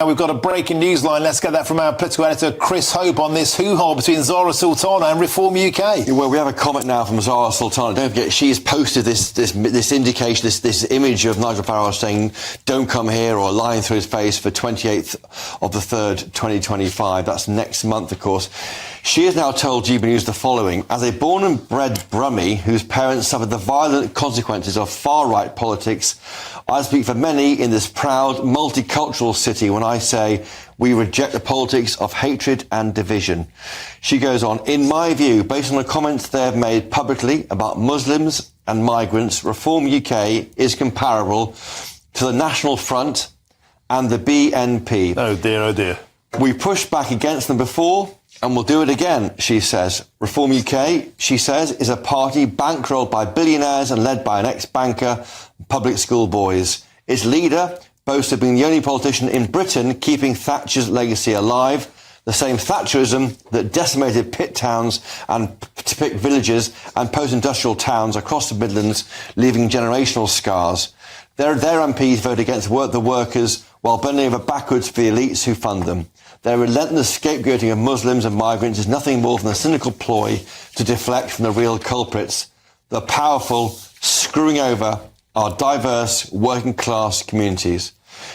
we've got a breaking news line. Let's get that from our political editor, Chris Hope, on this hoo-ha between Zarah Sultana and Reform UK. Well, we have a comment now from Zarah Sultana. Don't forget, she's posted this indication, this image of Nigel Farage saying, "Don't come here," or lying through his face for 28th of the 3rd, 2025. That's next month, of course. She has now told GB News the following: "As a born and bred Brummie whose parents suffered the violent consequences of far-right politics, I speak for many in this proud, multicultural city when I say we reject the politics of hatred and division." She goes on, "In my view, based on the comments they have made publicly about Muslims and migrants, Reform UK is comparable to the National Front and the BNP. Oh dear, oh dear. We pushed back against them before, and we'll do it again," she says. Reform UK, she says, is a party bankrolled by billionaires and led by an ex-banker, public school boys. Its leader boasts of being the only politician in Britain keeping Thatcher's legacy alive, the same Thatcherism that decimated pit towns and pit villages and post-industrial towns across the Midlands, leaving generational scars. Their MPs vote against the workers while bending over backwards for the elites who fund them. Their relentless scapegoating of Muslims and migrants is nothing more than a cynical ploy to deflect from the real culprits, the powerful screwing over our diverse working class communities.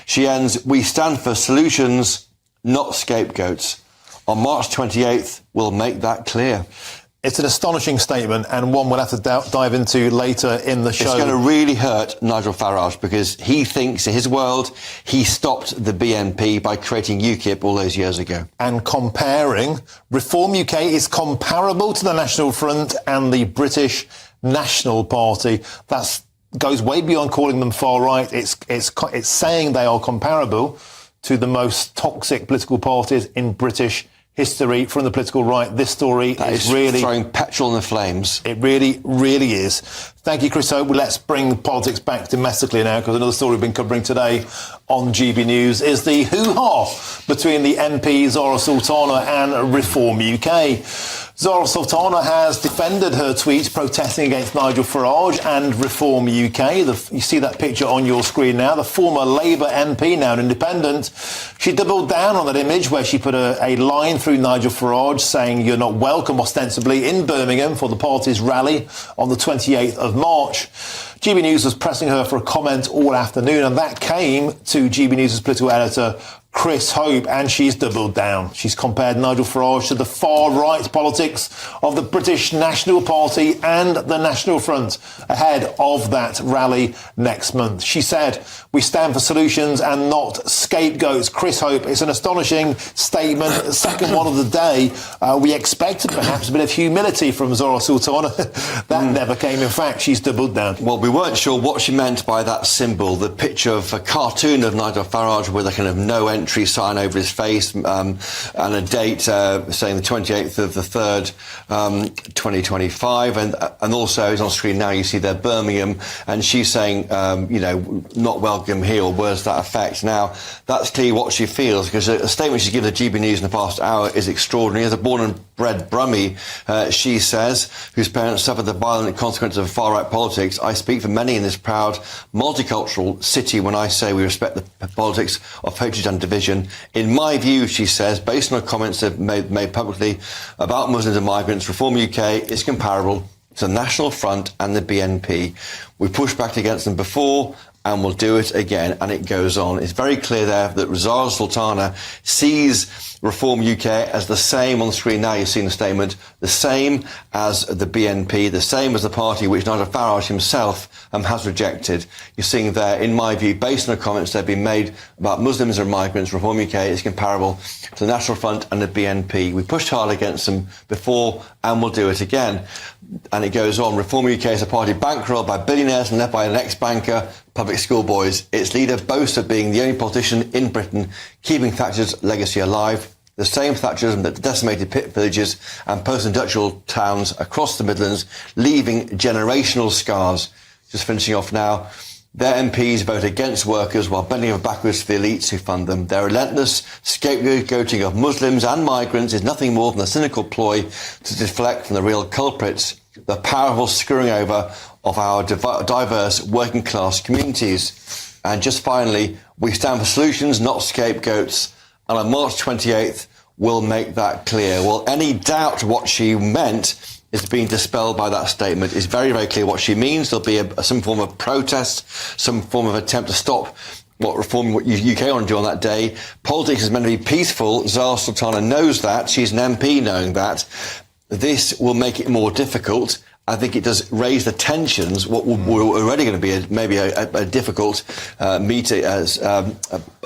She ends, "We stand for solutions, not scapegoats. On March 28th, we'll make that clear." It's an astonishing statement, and one we'll have to dive into later in the show. It's going to really hurt Nigel Farage because he thinks, in his world, he stopped the BNP by creating UKIP all those years ago. And comparing, Reform UK is comparable to the National Front and the British National Party. That goes way beyond calling them far right. It's saying they are comparable to the most toxic political parties in British history from the political right. This story is really throwing petrol in the flames. It really, really is. Thank you, Chris Hope. Let's bring politics back domestically now, because another story we've been covering today on GB News is the hoo-ha between the MP Zarah Sultana and Reform UK. Zarah Sultana has defended her tweets protesting against Nigel Farage and Reform UK. You see that picture on your screen now. The former Labour MP, now an independent, she doubled down on that image where she put a line through Nigel Farage saying you're not welcome, ostensibly, in Birmingham for the party's rally on the 28th of March. GB News was pressing her for a comment all afternoon, and that came to GB News' political editor, Chris Hope, and she's doubled down. She's compared Nigel Farage to the far-right politics of the British National Party and the National Front ahead of that rally next month. She said, "We stand for solutions and not scapegoats." Chris Hope, it's an astonishing statement, second one of the day. We expected perhaps a bit of humility from Zarah Sultana. That never came. In fact, she's doubled down. Well, we weren't sure what she meant by that symbol, the picture of a cartoon of Nigel Farage with a kind of no entry sign over his face and a date saying the 28th of the 3rd, 2025. And also, it's on screen now, you see there Birmingham, and she's saying, not welcome here, or words to that effect. Now, that's clearly what she feels, because a statement she's given to GB News in the past hour is extraordinary. As a born and bred Brummie, she says, whose parents suffered the violent consequences of far-right politics, I speak for many in this proud, multicultural city when I say we respect the politics of hatred and division. In my view, she says, based on the comments they've made publicly about Muslims and migrants, Reform UK is comparable to the National Front and the BNP. We pushed back against them before, and we'll do it again. And it goes on. It's very clear there that Zarah Sultana sees Reform UK as the same on the screen now. You've seen the statement, the same as the BNP, the same as the party which Nigel Farage himself has rejected. You're seeing there, in my view, based on the comments that have been made about Muslims and migrants, Reform UK is comparable to the National Front and the BNP. We pushed hard against them before, and we'll do it again. And it goes on. Reform UK is a party bankrolled by billionaires and led by an ex-banker, public school boys. Its leader boasts of being the only politician in Britain keeping Thatcher's legacy alive, the same Thatcherism that decimated pit villages and post-industrial towns across the Midlands, leaving generational scars. Just finishing off now. Their MPs vote against workers while bending over backwards for the elites who fund them. Their relentless scapegoating of Muslims and migrants is nothing more than a cynical ploy to deflect from the real culprits, the powerful screwing over of our diverse working class communities. And just finally, we stand for solutions, not scapegoats. And on March 28th, we'll make that clear. Well, any doubt what she meant is being dispelled by that statement. It's very, very clear what she means. There'll be some form of protest, some form of attempt to stop what reform what UK want to do on that day. Politics is meant to be peaceful. Zarah Sultana knows that. She's an MP knowing that. This will make it more difficult. I think it does raise the tensions. What were already going to be maybe a difficult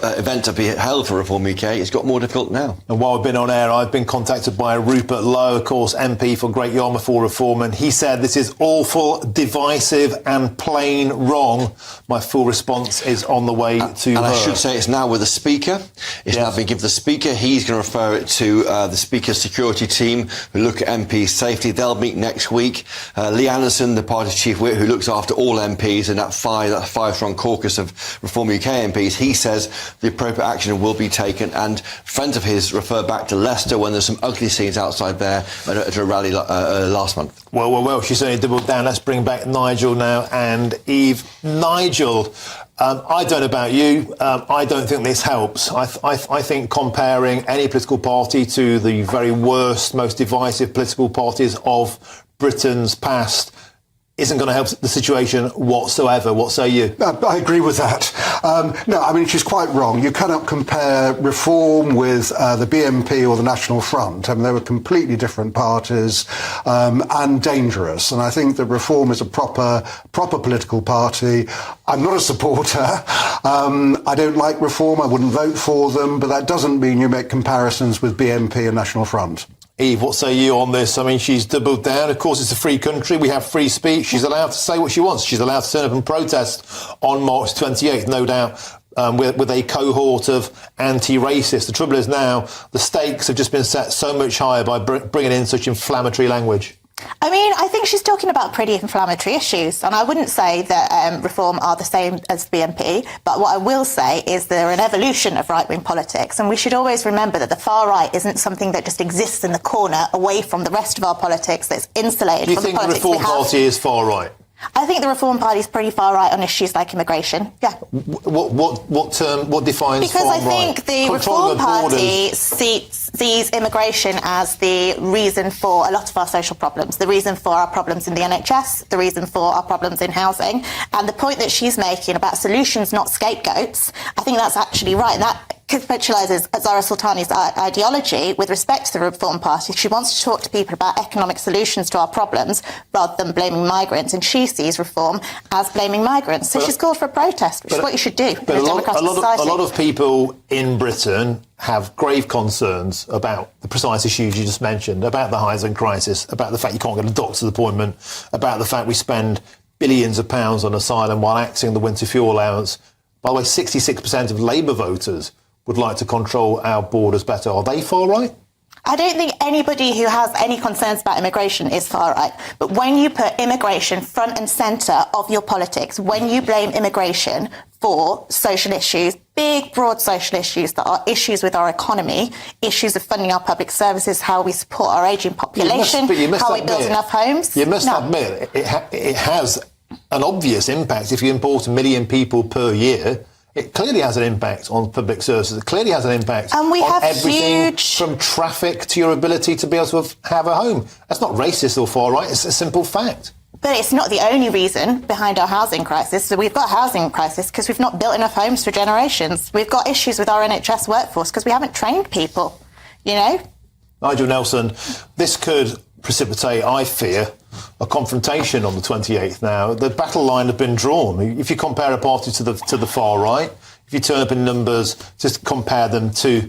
event to be held for Reform UK. It's got more difficult now. And while I've been on air, I've been contacted by Rupert Lowe, of course, MP for Great Yarmouth for Reform, and he said this is awful, divisive and plain wrong. My full response is on the way to her. I should say it's now with the Speaker. It's now been given to the Speaker. He's going to refer it to the Speaker's security team who look at MP safety. They'll meet next week. Lee Anderson, the party's chief whip, who looks after all MPs and that five-strong caucus of Reform UK MPs, he says the appropriate action will be taken. And friends of his refer back to Leicester when there's some ugly scenes outside there at a rally last month. Well, she's certainly doubled down. Let's bring back Nigel now and Eve. Nigel, I don't know about you. I don't think this helps. I think comparing any political party to the very worst, most divisive political parties of Britain's past isn't going to help the situation whatsoever. What say you? I agree with that. No, I mean, she's quite wrong. You cannot compare Reform with the BNP or the National Front. I mean, they were completely different parties and dangerous. And I think that Reform is a proper political party. I'm not a supporter. I don't like Reform. I wouldn't vote for them. But that doesn't mean you make comparisons with BNP and National Front. Eve, what say you on this? I mean, she's doubled down. Of course, it's a free country. We have free speech. She's allowed to say what she wants. She's allowed to turn up and protest on March 28th, no doubt, with a cohort of anti-racists. The trouble is now the stakes have just been set so much higher by bringing in such inflammatory language. I mean, I think she's talking about pretty inflammatory issues, and I wouldn't say that Reform are the same as BNP, but what I will say is they're an evolution of right-wing politics, and we should always remember that the far right isn't something that just exists in the corner away from the rest of our politics, that's insulated from the politics we have. Do you think the Reform Party is far right? I think the Reform Party is pretty far right on issues like immigration. Yeah. What defines because far I think right? the Reform Party sees immigration as the reason for a lot of our social problems, the reason for our problems in the NHS, the reason for our problems in housing. And the point that she's making about solutions, not scapegoats, I think that's actually right. That capitalises Zarah Sultana's ideology with respect to the Reform Party. She wants to talk to people about economic solutions to our problems rather than blaming migrants, and she sees Reform as blaming migrants. So she's called for a protest, which is what you should do in a democratic society. A lot of people in Britain have grave concerns about the precise issues you just mentioned, about the housing crisis, about the fact you can't get a doctor's appointment, about the fact we spend billions of pounds on asylum while axing the winter fuel allowance. By the way, 66% of Labour voters would like to control our borders better. Are they far right? I don't think anybody who has any concerns about immigration is far right. But when you put immigration front and centre of your politics, when you blame immigration for social issues, big, broad social issues that are issues with our economy, issues of funding our public services, how we support our ageing population, how we build enough homes. You must admit it has an obvious impact. If you import 1 million people per year, it clearly has an impact on public services. It clearly has an impact on everything from traffic to your ability to be able to have a home. That's not racist or far right. It's a simple fact. But it's not the only reason behind our housing crisis. So we've got a housing crisis because we've not built enough homes for generations. We've got issues with our NHS workforce because we haven't trained people, you know? Nigel Nelson, this could precipitate, I fear, a confrontation on the 28th now. The battle line has been drawn. If you compare a party to the far right, if you turn up in numbers, just compare them to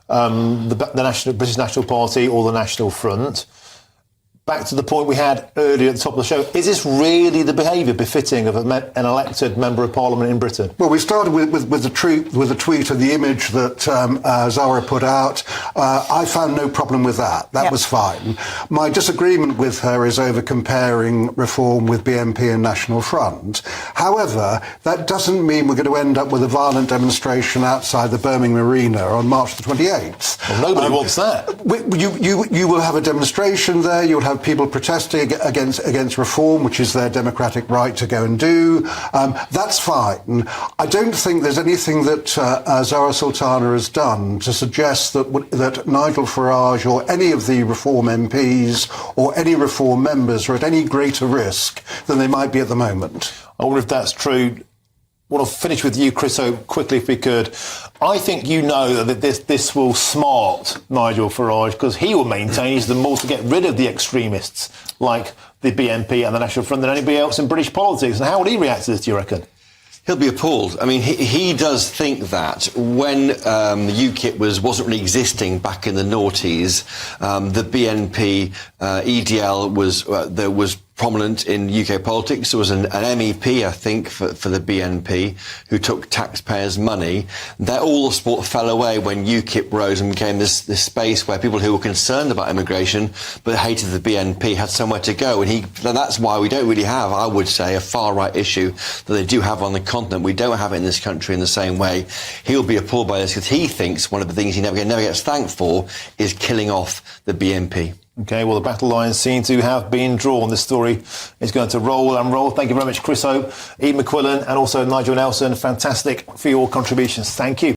the British National Party or the National Front. Back to the point we had earlier at the top of the show, is this really the behaviour befitting of an elected Member of Parliament in Britain? Well, we started with the tweet of the image that Zarah put out. I found no problem with that. That was fine. My disagreement with her is over comparing Reform with BNP and National Front. However, that doesn't mean we're going to end up with a violent demonstration outside the Birmingham Arena on March the 28th. Well, nobody wants that. You will have a demonstration there. You'll have have people protesting against reform, which is their democratic right to go and do. That's fine. I don't think there's anything that Zarah Sultana has done to suggest that Nigel Farage or any of the Reform MPs or any Reform members are at any greater risk than they might be at the moment. I wonder if that's true. I want to finish with you, Chris, so quickly if we could. I think you know that this will smart Nigel Farage, because he will maintain he's the more to get rid of the extremists like the BNP and the National Front than anybody else in British politics. And how would he react to this, do you reckon? He'll be appalled. I mean, he does think that when UKIP wasn't really existing back in the noughties, the BNP, EDL was prominent in UK politics. There was an MEP, I think, for the BNP who took taxpayers' money. All the support fell away when UKIP rose and became this space where people who were concerned about immigration but hated the BNP had somewhere to go. And that's why we don't really have, I would say, a far-right issue that they do have on the continent. We don't have it in this country in the same way. He'll be appalled by this because he thinks one of the things he never gets thanked for is killing off the BNP. OK, well, the battle lines seem to have been drawn. This story is going to roll and roll. Thank you very much, Chris Hope, Ian McQuillan and also Nigel Nelson. Fantastic for your contributions. Thank you.